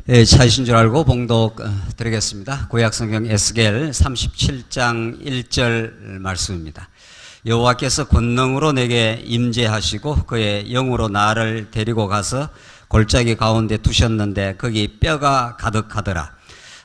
예, 차이신 줄 알고 봉독 드리겠습니다. 구약성경 에스겔 37장 1절 말씀입니다. 여호와께서 권능으로 내게 임재하시고 그의 영으로 나를 데리고 가서 골짜기 가운데 두셨는데 거기 뼈가 가득하더라.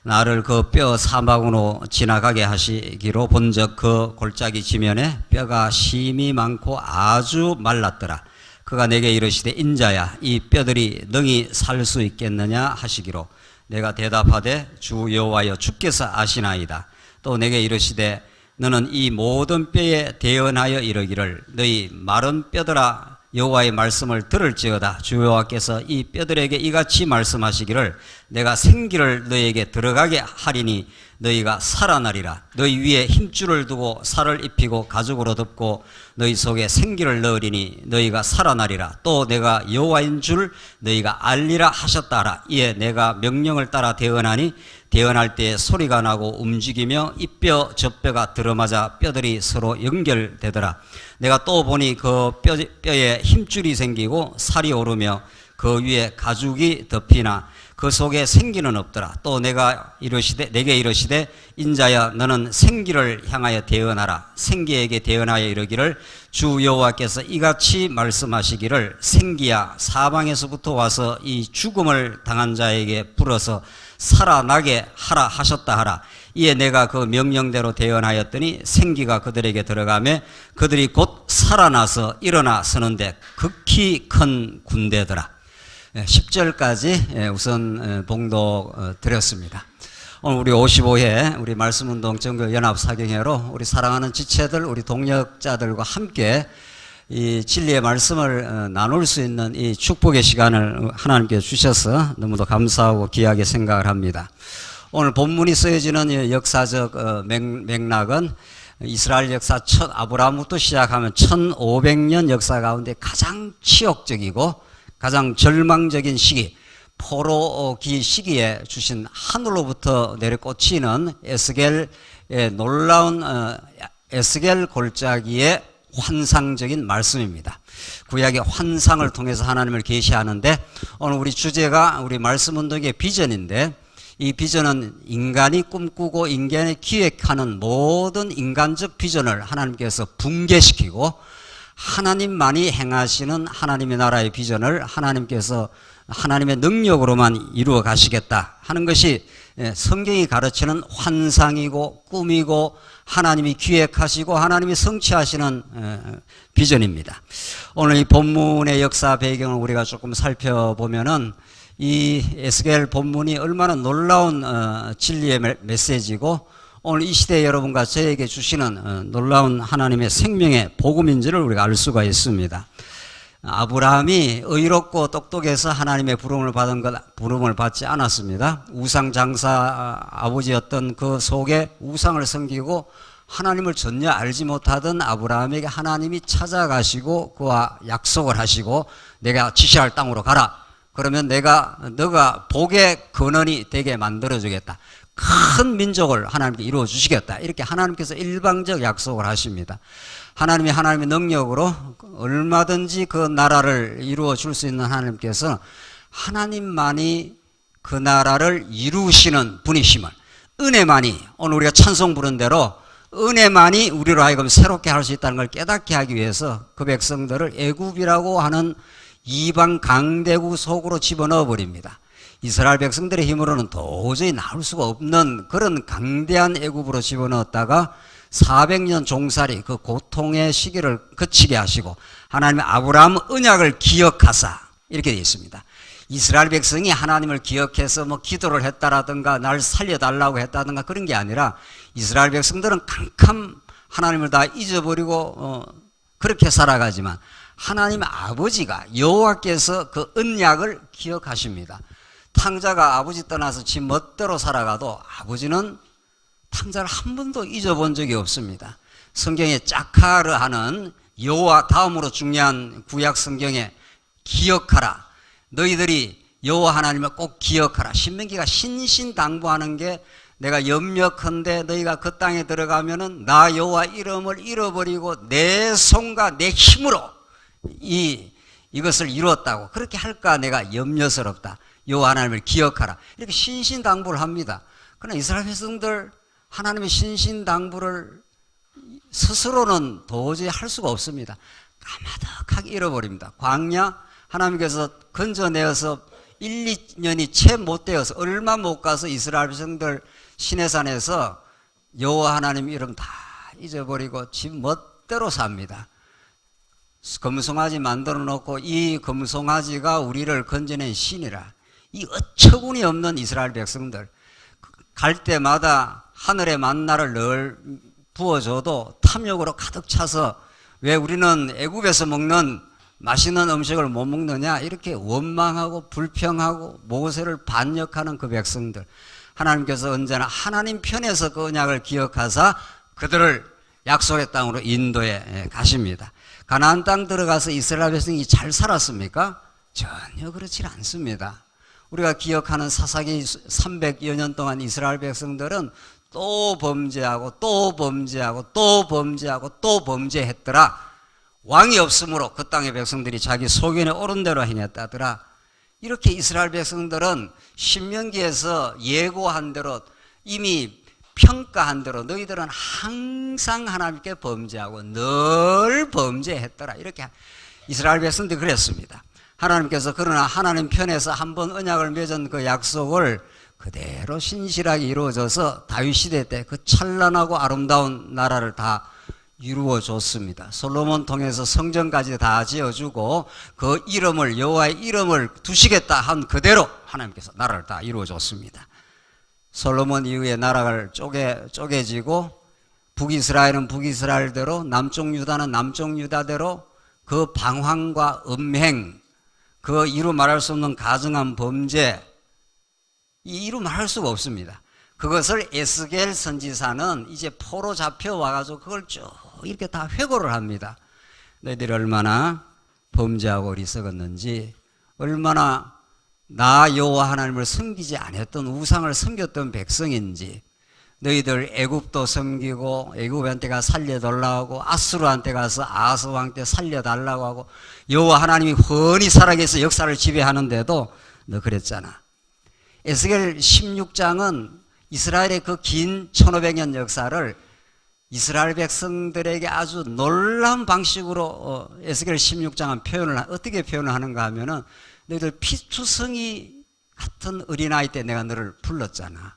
나를 그 뼈 사막으로 지나가게 하시기로 본적 그 골짜기 지면에 뼈가 심이 많고 아주 말랐더라. 그가 내게 이르시되 인자야 이 뼈들이 능히 살 수 있겠느냐 하시기로 내가 대답하되 주 여호와여 주께서 아시나이다. 또 내게 이르시되 너는 이 모든 뼈에 대언하여 이르기를 너희 마른 뼈들아 여호와의 말씀을 들을지어다. 주 여호와께서 이 뼈들에게 이같이 말씀하시기를 내가 생기를 너희에게 들어가게 하리니 너희가 살아나리라. 너희 위에 힘줄을 두고 살을 입히고 가죽으로 덮고 너희 속에 생기를 넣으리니 너희가 살아나리라. 또 내가 여호와인 줄 너희가 알리라 하셨다라. 이에 내가 명령을 따라 대언하니 대언할 때 소리가 나고 움직이며 이 뼈 저 뼈가 들어맞아 뼈들이 서로 연결되더라. 내가 또 보니 그 뼈에 힘줄이 생기고 살이 오르며 그 위에 가죽이 덮이나 그 속에 생기는 없더라. 또 내가 내게 이르시되 인자야 너는 생기를 향하여 대언하라. 생기에게 대언하여 이르기를 주 여호와께서 이같이 말씀하시기를 생기야 사방에서부터 와서 이 죽음을 당한 자에게 불어서 살아나게 하라 하셨다 하라. 이에 내가 그 명령대로 대언하였더니 생기가 그들에게 들어가며 그들이 곧 살아나서 일어나 서는데 극히 큰 군대더라. 10절까지 우선 봉독 드렸습니다. 오늘 우리 55회 우리 말씀운동 전국연합사경회로 우리 사랑하는 지체들 우리 동역자들과 함께 이 진리의 말씀을 나눌 수 있는 이 축복의 시간을 하나님께 주셔서 너무도 감사하고 귀하게 생각을 합니다. 오늘 본문이 쓰여지는 역사적 맥락은 이스라엘 역사 아브라함부터 시작하면 1500년 역사 가운데 가장 치욕적이고 가장 절망적인 시기, 포로기 시기에 주신 하늘로부터 내려꽂히는 에스겔의 놀라운 에스겔 골짜기의 환상적인 말씀입니다. 구약의 환상을 통해서 하나님을 계시하는데 오늘 우리 주제가 우리 말씀 운동의 비전인데 이 비전은 인간이 꿈꾸고 인간이 기획하는 모든 인간적 비전을 하나님께서 붕괴시키고 하나님만이 행하시는 하나님의 나라의 비전을 하나님께서 하나님의 능력으로만 이루어 가시겠다 하는 것이 성경이 가르치는 환상이고 꿈이고 하나님이 기획하시고 하나님이 성취하시는 비전입니다. 오늘 이 본문의 역사 배경을 우리가 조금 살펴보면은 이 에스겔 본문이 얼마나 놀라운 진리의 메시지고 오늘 이 시대 여러분과 저에게 주시는 놀라운 하나님의 생명의 복음인지를 우리가 알 수가 있습니다. 아브라함이 의롭고 똑똑해서 하나님의 부름을 받지 않았습니다. 우상장사 아버지였던 그 속에 우상을 섬기고 하나님을 전혀 알지 못하던 아브라함에게 하나님이 찾아가시고 그와 약속을 하시고 내가 지시할 땅으로 가라. 그러면 너가 복의 근원이 되게 만들어주겠다. 큰 민족을 하나님께 이루어 주시겠다. 이렇게 하나님께서 일방적 약속을 하십니다. 하나님의 능력으로 얼마든지 그 나라를 이루어 줄 수 있는 하나님께서 하나님만이 그 나라를 이루시는 분이심을 은혜만이 오늘 우리가 찬송 부른 대로 은혜만이 우리로 하여금 새롭게 할 수 있다는 걸 깨닫게 하기 위해서 그 백성들을 애굽이라고 하는 이방 강대국 속으로 집어넣어 버립니다. 이스라엘 백성들의 힘으로는 도저히 나올 수가 없는 그런 강대한 애굽으로 집어넣었다가 400년 종살이 그 고통의 시기를 그치게 하시고 하나님의 아브라함 언약을 기억하사 이렇게 되어 있습니다. 이스라엘 백성이 하나님을 기억해서 기도를 했다라든가 날 살려달라고 했다든가 그런 게 아니라 이스라엘 백성들은 캄캄 하나님을 다 잊어버리고 그렇게 살아가지만 하나님 아버지가 여호와께서 그 언약을 기억하십니다. 탕자가 아버지 떠나서 지 멋대로 살아가도 아버지는 탕자를 한 번도 잊어본 적이 없습니다. 성경에 짝하르 하는 여호와 다음으로 중요한 구약 성경에 기억하라. 너희들이 여호와 하나님을 꼭 기억하라. 신명기가 신신당부하는 게 내가 염려컨대 너희가 그 땅에 들어가면은 나 여호와 이름을 잃어버리고 내 손과 내 힘으로 이 이것을 이루었다고 그렇게 할까 내가 염려스럽다. 여호와 하나님을 기억하라. 이렇게 신신당부를 합니다. 그러나 이스라엘 백성들 하나님의 신신당부를 스스로는 도저히 할 수가 없습니다. 까마득하게 잃어버립니다. 광야 하나님께서 건져내어서 1, 2년이 채 못 되어서 얼마 못 가서 이스라엘 백성들 시내산에서 여호와 하나님 이름 다 잊어버리고 집 멋대로 삽니다. 금송아지 만들어 놓고 이 금송아지가 우리를 건져낸 신이라. 이 어처구니 없는 이스라엘 백성들 갈 때마다 하늘의 만나를 늘 부어줘도 탐욕으로 가득 차서 왜 우리는 애굽에서 먹는 맛있는 음식을 못 먹느냐 이렇게 원망하고 불평하고 모세를 반역하는 그 백성들 하나님께서 언제나 하나님 편에서 그 언약을 기억하사 그들을 약속의 땅으로 인도해 가십니다. 가나안 땅 들어가서 이스라엘 백성이 잘 살았습니까? 전혀 그렇지 않습니다. 우리가 기억하는 사사기 300여 년 동안 이스라엘 백성들은 또 범죄하고 또 범죄하고 또 범죄하고 또 범죄했더라. 왕이 없으므로 그 땅의 백성들이 자기 소견에 옳은 대로 행했다더라. 이렇게 이스라엘 백성들은 신명기에서 예고한 대로 이미 평가한 대로 너희들은 항상 하나님께 범죄하고 늘 범죄했더라. 이렇게 이스라엘 백성들이 그랬습니다. 하나님께서 그러나 하나님 편에서 한번 언약을 맺은 그 약속을 그대로 신실하게 이루어져서 다윗 시대 때 그 찬란하고 아름다운 나라를 다 이루어 줬습니다. 솔로몬 통해서 성전까지 다 지어주고 그 이름을 여호와의 이름을 두시겠다 한 그대로 하나님께서 나라를 다 이루어 줬습니다. 솔로몬 이후에 나라가 쪼개지고 북이스라엘은 북이스라엘대로 남쪽 유다는 남쪽 유다대로 그 방황과 음행 그 이루 말할 수 없는 가증한 범죄 이루 말할 수가 없습니다. 그것을 에스겔 선지자는 이제 포로 잡혀와가지고 그걸 쭉 이렇게 다 회고를 합니다. 너희들이 얼마나 범죄하고 어리석었는지 얼마나 나 여호와 하나님을 섬기지 않았던 우상을 섬겼던 백성인지 너희들 애굽도 섬기고 애굽한테 가서 살려달라고 하고 아수르한테 가서 아스 왕 때 살려달라고 하고 여호와 하나님이 훤히 살아계서 역사를 지배하는데도 너 그랬잖아. 에스겔 16장은 이스라엘의 그 긴 1500년 역사를 이스라엘 백성들에게 아주 놀라운 방식으로 에스겔 16장은 표현을 어떻게 표현을 하는가 하면은 너희들 피투성이 같은 어린아이 때 내가 너를 불렀잖아.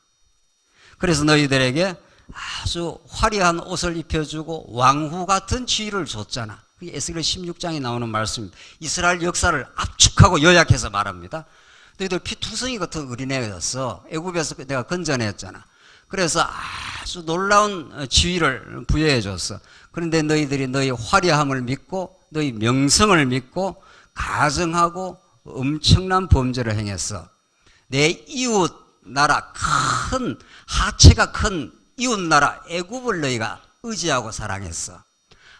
그래서 너희들에게 아주 화려한 옷을 입혀주고 왕후 같은 지위를 줬잖아. 그게 에스겔 16장에 나오는 말씀입니다. 이스라엘 역사를 압축하고 요약해서 말합니다. 너희들 피투성이 같은 어린애였어. 애굽에서 내가 건져냈잖아. 그래서 아주 놀라운 지위를 부여해 줬어. 그런데 너희들이 너희 화려함을 믿고 너희 명성을 믿고 가증하고 엄청난 범죄를 행했어. 내 이웃 나라 큰 하체가 큰 이웃 나라 애굽을 너희가 의지하고 사랑했어.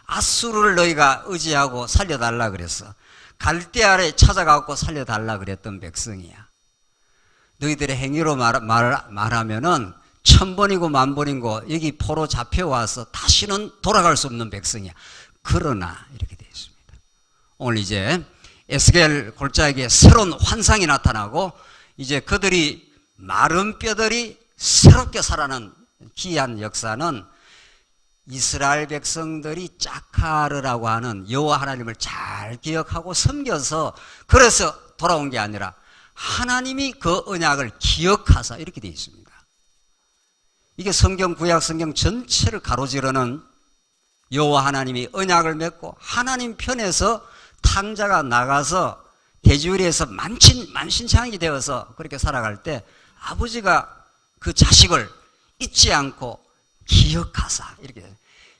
아수르를 너희가 의지하고 살려달라 그랬어. 갈대아를 찾아가고 살려달라 그랬던 백성이야. 너희들의 행위로 말하면은 천번이고 만번이고 여기 포로 잡혀와서 다시는 돌아갈 수 없는 백성이야. 그러나 이렇게 되어 있습니다. 오늘 이제 에스겔 골짜기에 새로운 환상이 나타나고 이제 그들이 마른 뼈들이 새롭게 살아난 기이한 역사는 이스라엘 백성들이 짝하르라고 하는 여호와 하나님을 잘 기억하고 섬겨서 그래서 돌아온 게 아니라 하나님이 그 언약을 기억하사 이렇게 되어 있습니다. 이게 성경 구약 성경 전체를 가로지르는 여호와 하나님이 언약을 맺고 하나님 편에서 탕자가 나가서 돼지우리에서 만신창이 되어서 그렇게 살아갈 때 아버지가 그 자식을 잊지 않고 기억하사 이렇게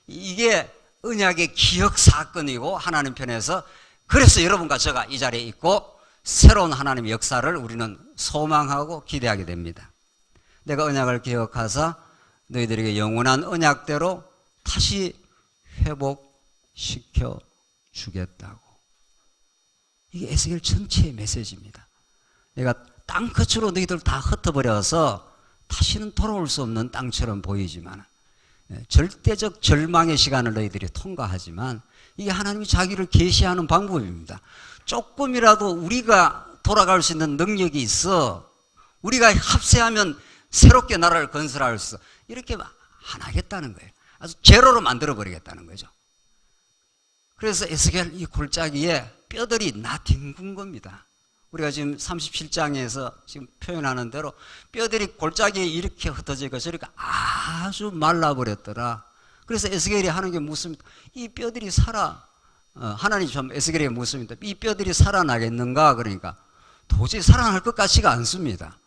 이게 언약의 기억 사건이고 하나님 편에서 그래서 여러분과 제가 이 자리에 있고 새로운 하나님의 역사를 우리는 소망하고 기대하게 됩니다. 내가 언약을 기억하사 너희들에게 영원한 언약대로 다시 회복시켜 주겠다고. 이게 에스겔 전체의 메시지입니다. 내가 땅끝으로 너희들 다 흩어버려서 다시는 돌아올 수 없는 땅처럼 보이지만 절대적 절망의 시간을 너희들이 통과하지만 이게 하나님이 자기를 계시하는 방법입니다. 조금이라도 우리가 돌아갈 수 있는 능력이 있어. 우리가 합세하면 새롭게 나라를 건설할 수 있어. 이렇게 안 하겠다는 거예요. 아주 제로로 만들어버리겠다는 거죠. 그래서 에스겔 이 골짜기에 뼈들이 나뒹군 겁니다. 우리가 지금 37장에서 지금 표현하는 대로 뼈들이 골짜기에 이렇게 흩어져 있고 저렇게 아주 말라버렸더라. 그래서 에스겔이 하는 게 묻습니다. 이 뼈들이 하나님 좀 에스겔에게 묻습니다. 이 뼈들이 살아나겠는가? 그러니까 도저히 살아날 것 같지가 않습니다.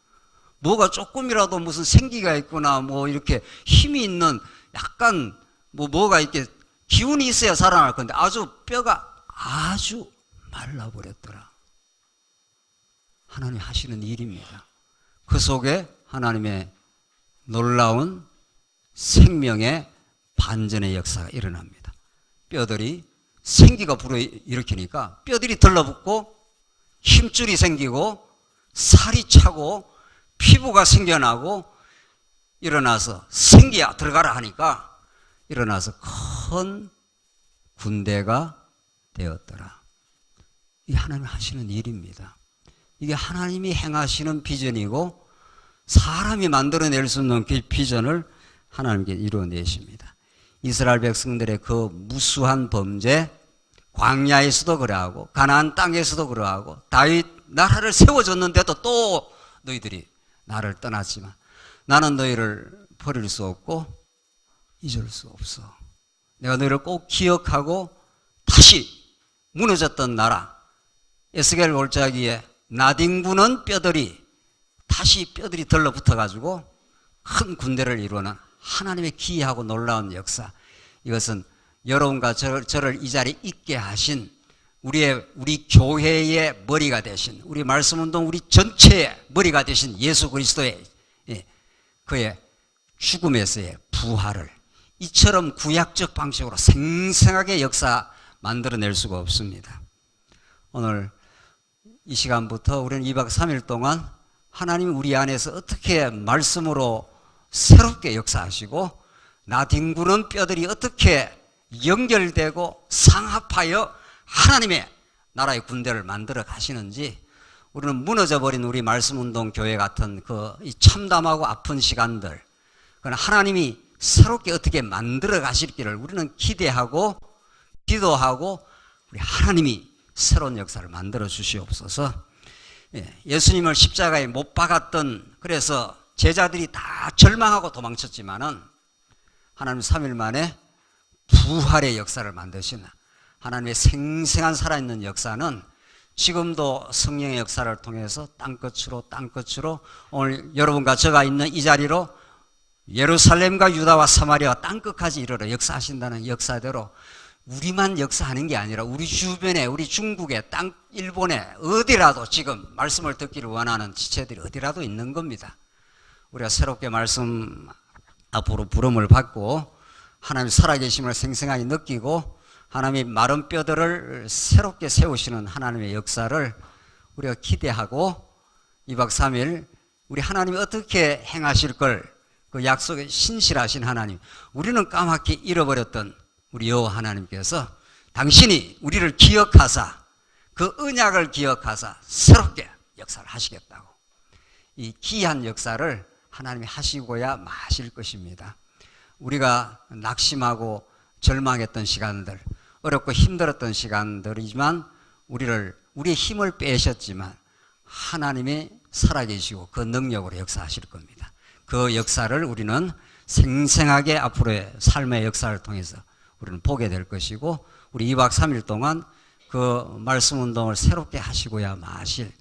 뭐가 조금이라도 무슨 생기가 있구나, 뭐 이렇게 힘이 있는 약간 뭐가 이렇게 기운이 있어야 살아날 건데 아주 뼈가 아주 말라버렸더라. 하나님이 하시는 일입니다. 그 속에 하나님의 놀라운 생명의 반전의 역사가 일어납니다. 뼈들이 생기가 불어일으키니까 뼈들이 들러붙고 힘줄이 생기고 살이 차고 피부가 생겨나고 일어나서 생기야 들어가라 하니까 일어나서 큰 군대가 되었더라. 이게 하나님이 하시는 일입니다. 이게 하나님이 행하시는 비전이고 사람이 만들어낼 수 없는 그 비전을 하나님께 이루어내십니다. 이스라엘 백성들의 그 무수한 범죄, 광야에서도 그러하고 가나안 땅에서도 그러하고 다윗 나라를 세워줬는데도 또 너희들이 나를 떠났지만 나는 너희를 버릴 수 없고 잊을 수 없어. 내가 너희를 꼭 기억하고 다시 무너졌던 나라 에스겔 골짜기에 나뒹구는 뼈들이 다시 뼈들이 들러붙어가지고 큰 군대를 이루는 하나님의 기이하고 놀라운 역사. 이것은 여러분과 저를 이 자리에 있게 하신 우리 교회의 머리가 되신 우리 말씀운동 우리 전체의 머리가 되신 예수 그리스도의 그의 죽음에서의 부활을 이처럼 구약적 방식으로 생생하게 역사 만들어낼 수가 없습니다. 오늘 이 시간부터 우리는 2박 3일 동안 하나님이 우리 안에서 어떻게 말씀으로 새롭게 역사하시고 나뒹구는 뼈들이 어떻게 연결되고 상합하여 하나님의 나라의 군대를 만들어 가시는지 우리는 무너져버린 우리 말씀운동 교회 같은 이 참담하고 아픈 시간들 그건 하나님이 새롭게 어떻게 만들어 가실 길을 우리는 기대하고 기도하고 우리 하나님이 새로운 역사를 만들어 주시옵소서. 예수님을 십자가에 못 박았던 그래서 제자들이 다 절망하고 도망쳤지만은 하나님 3일 만에 부활의 역사를 만드신 하나님의 생생한 살아있는 역사는 지금도 성령의 역사를 통해서 땅끝으로 오늘 여러분과 제가 있는 이 자리로 예루살렘과 유다와 사마리아와 땅끝까지 이르러 역사하신다는 역사대로 우리만 역사하는 게 아니라 우리 주변에 우리 중국에 일본에 어디라도 지금 말씀을 듣기를 원하는 지체들이 어디라도 있는 겁니다. 우리가 새롭게 말씀 앞으로 부름을 받고 하나님 살아계심을 생생하게 느끼고 하나님의 마른 뼈들을 새롭게 세우시는 하나님의 역사를 우리가 기대하고 2박 3일 우리 하나님이 어떻게 행하실 걸 그 약속에 신실하신 하나님 우리는 까맣게 잃어버렸던 우리 여호와 하나님께서 당신이 우리를 기억하사 그 언약을 기억하사 새롭게 역사를 하시겠다고 이 기이한 역사를 하나님이 하시고야 마실 것입니다. 우리가 낙심하고 절망했던 시간들 어렵고 힘들었던 시간들이지만 우리의 힘을 빼셨지만 하나님이 살아계시고 그 능력으로 역사하실 겁니다. 그 역사를 우리는 생생하게 앞으로의 삶의 역사를 통해서 우리는 보게 될 것이고 우리 2박 3일 동안 그 말씀 운동을 새롭게 하시고야 마실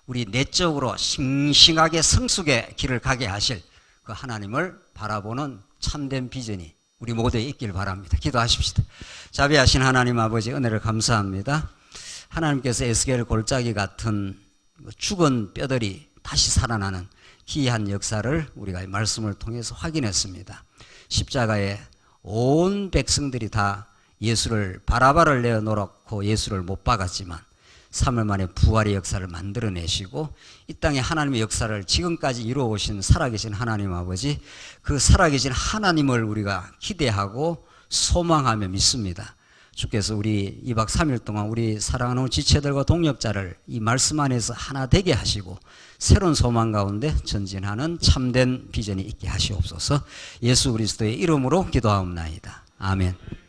우리 내적으로 싱싱하게 성숙의 길을 가게 하실 그 하나님을 바라보는 참된 비전이 우리 모두에 있길 바랍니다. 기도하십시다. 자비하신 하나님 아버지 은혜를 감사합니다. 하나님께서 에스겔 골짜기 같은 죽은 뼈들이 다시 살아나는 기이한 역사를 우리가 이 말씀을 통해서 확인했습니다. 십자가에 온 백성들이 다 예수를 바라바를 내어놓고 예수를 못 박았지만 3일 만에 부활의 역사를 만들어내시고 이 땅에 하나님의 역사를 지금까지 이루어오신 살아계신 하나님 아버지 그 살아계신 하나님을 우리가 기대하고 소망하며 믿습니다. 주께서 우리 2박 3일 동안 우리 사랑하는 지체들과 동역자를 이 말씀 안에서 하나 되게 하시고 새로운 소망 가운데 전진하는 참된 비전이 있게 하시옵소서. 예수 그리스도의 이름으로 기도하옵나이다. 아멘.